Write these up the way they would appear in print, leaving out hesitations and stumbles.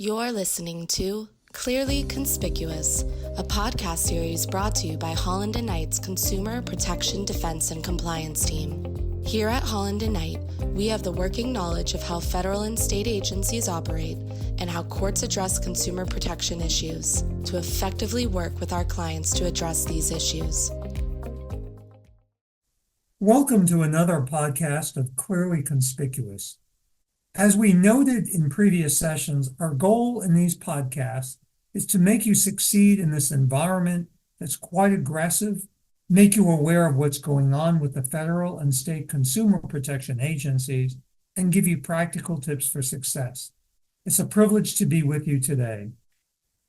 You're listening to Clearly Conspicuous, a podcast series brought to you by Holland & Knight's Consumer Protection Defense and Compliance Team. Here at Holland & Knight, we have the working knowledge of how federal and state agencies operate and how courts address consumer protection issues to effectively work with our clients to address these issues. Welcome to another podcast of Clearly Conspicuous. As we noted in previous sessions, our goal in these podcasts is to make you succeed in this environment that's quite aggressive, make you aware of what's going on with the federal and state consumer protection agencies, and give you practical tips for success. It's a privilege to be with you today.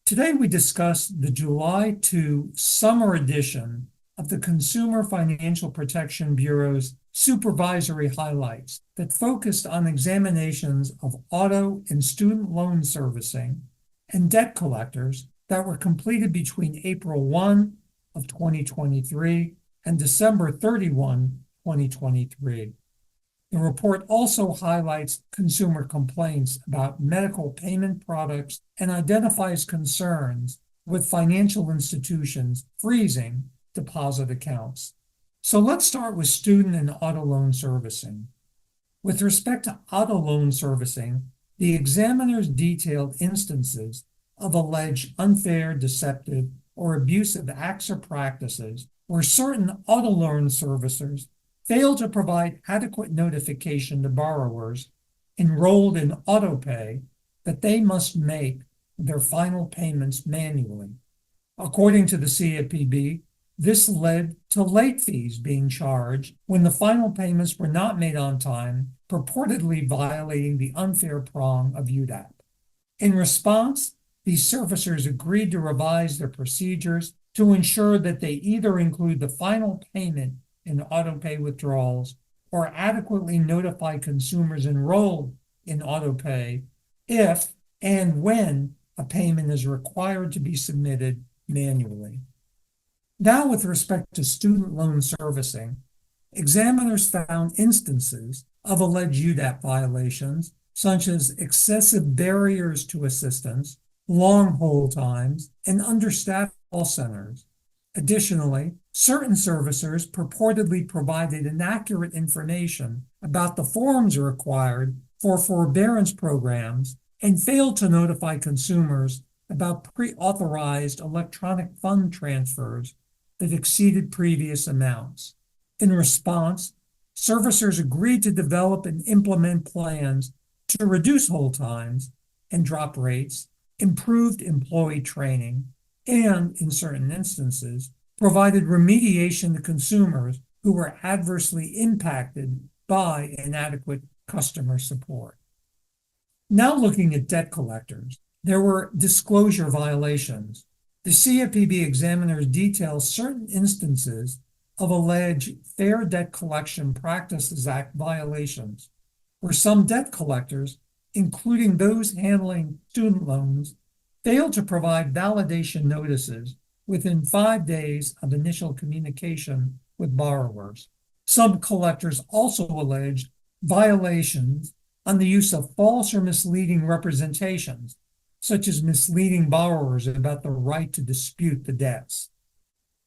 Today we discuss the July 2 summer edition of the Consumer Financial Protection Bureau's supervisory highlights that focused on examinations of auto and student loan servicing and debt collectors that were completed between April 1 of 2023 and December 31, 2023. The report also highlights consumer complaints about medical payment products and identifies concerns with financial institutions freezing deposit accounts. So let's start with student and auto loan servicing. With respect to auto loan servicing, the examiners detailed instances of alleged unfair, deceptive, or abusive acts or practices where certain auto loan servicers failed to provide adequate notification to borrowers enrolled in auto pay that they must make their final payments manually. According to the CFPB, this led to late fees being charged when the final payments were not made on time, purportedly violating the unfair prong of UDAP. In response, these servicers agreed to revise their procedures to ensure that they either include the final payment in auto-pay withdrawals or adequately notify consumers enrolled in auto-pay if and when a payment is required to be submitted manually. Now, with respect to student loan servicing, examiners found instances of alleged UDAP violations, such as excessive barriers to assistance, long hold times, and understaffed call centers. Additionally, certain servicers purportedly provided inaccurate information about the forms required for forbearance programs and failed to notify consumers about pre-authorized electronic fund transfers that exceeded previous amounts. In response, servicers agreed to develop and implement plans to reduce hold times and drop rates, improved employee training, and, in certain instances, provided remediation to consumers who were adversely impacted by inadequate customer support. Now looking at debt collectors, there were disclosure violations. The CFPB examiners detail certain instances of alleged Fair Debt Collection Practices Act violations, where some debt collectors, including those handling student loans, failed to provide validation notices within 5 days of initial communication with borrowers. Some collectors also alleged violations on the use of false or misleading representations, such as misleading borrowers about the right to dispute the debts.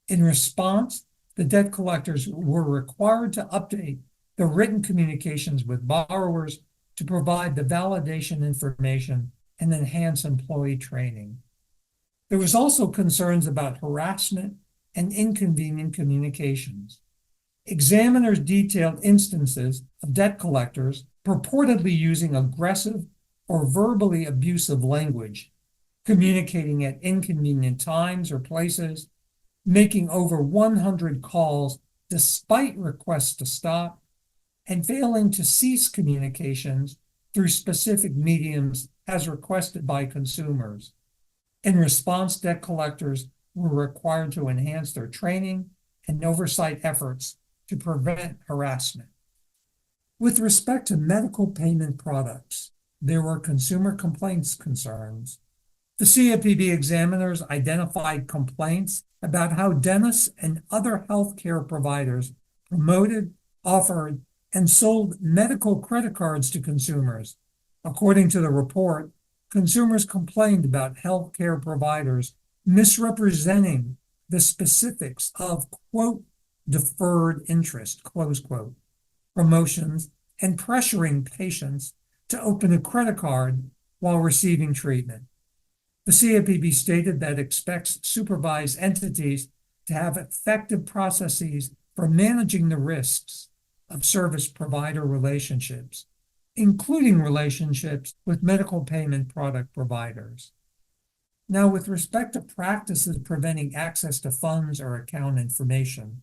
In response, the debt collectors were required to update the written communications with borrowers to provide the validation information and enhance employee training. There was also concerns about harassment and inconvenient communications. Examiners detailed instances of debt collectors purportedly using aggressive or verbally abusive language, communicating at inconvenient times or places, making over 100 calls despite requests to stop, and failing to cease communications through specific mediums as requested by consumers. In response, debt collectors were required to enhance their training and oversight efforts to prevent harassment. With respect to medical payment products, there were consumer complaints concerns. The CFPB examiners identified complaints about how dentists and other healthcare providers promoted, offered, and sold medical credit cards to consumers. According to the report, consumers complained about healthcare providers misrepresenting the specifics of, quote, deferred interest, close quote, promotions, and pressuring patients to open a credit card while receiving treatment. The CFPB stated that it expects supervised entities to have effective processes for managing the risks of service provider relationships, including relationships with medical payment product providers. Now, with respect to practices preventing access to funds or account information,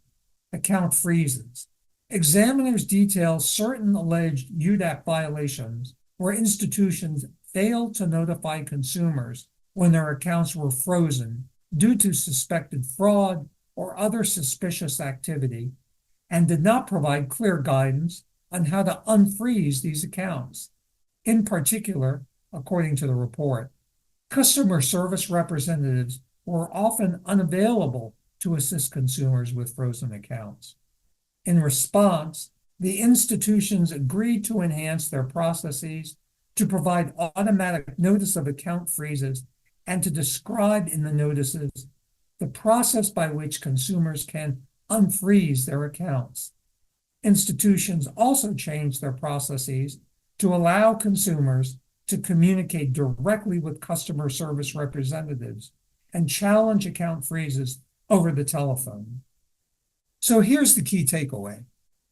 account freezes, examiners detail certain alleged UDAP violations where institutions failed to notify consumers when their accounts were frozen due to suspected fraud or other suspicious activity, and did not provide clear guidance on how to unfreeze these accounts. In particular, according to the report, customer service representatives were often unavailable to assist consumers with frozen accounts. In response, the institutions agreed to enhance their processes to provide automatic notice of account freezes and to describe in the notices the process by which consumers can unfreeze their accounts. Institutions also changed their processes to allow consumers to communicate directly with customer service representatives and challenge account freezes over the telephone. So here's the key takeaway.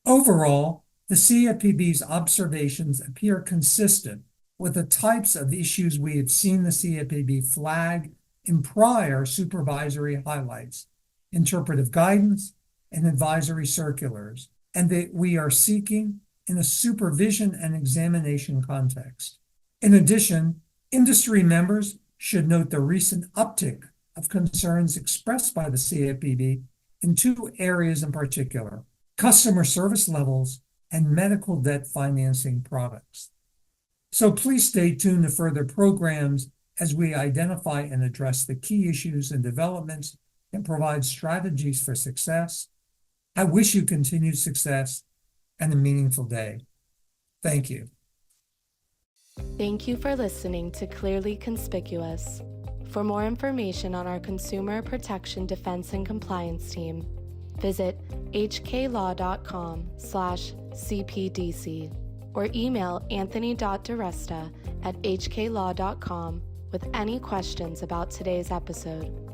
Overall, the CFPB's observations appear consistent with the types of issues we have seen the CFPB flag in prior supervisory highlights, interpretive guidance, and advisory circulars, and that we are seeking in a supervision and examination context. In addition, industry members should note the recent uptick of concerns expressed by the CFPB in two areas in particular: customer service levels and medical debt financing products. So please stay tuned to further programs as we identify and address the key issues and developments and provide strategies for success. I wish you continued success and a meaningful day. Thank you. Thank you for listening to Clearly Conspicuous. For more information on our Consumer Protection Defense and Compliance team, visit hklaw.com/CPDC or email anthony.diresta@hklaw.com with any questions about today's episode.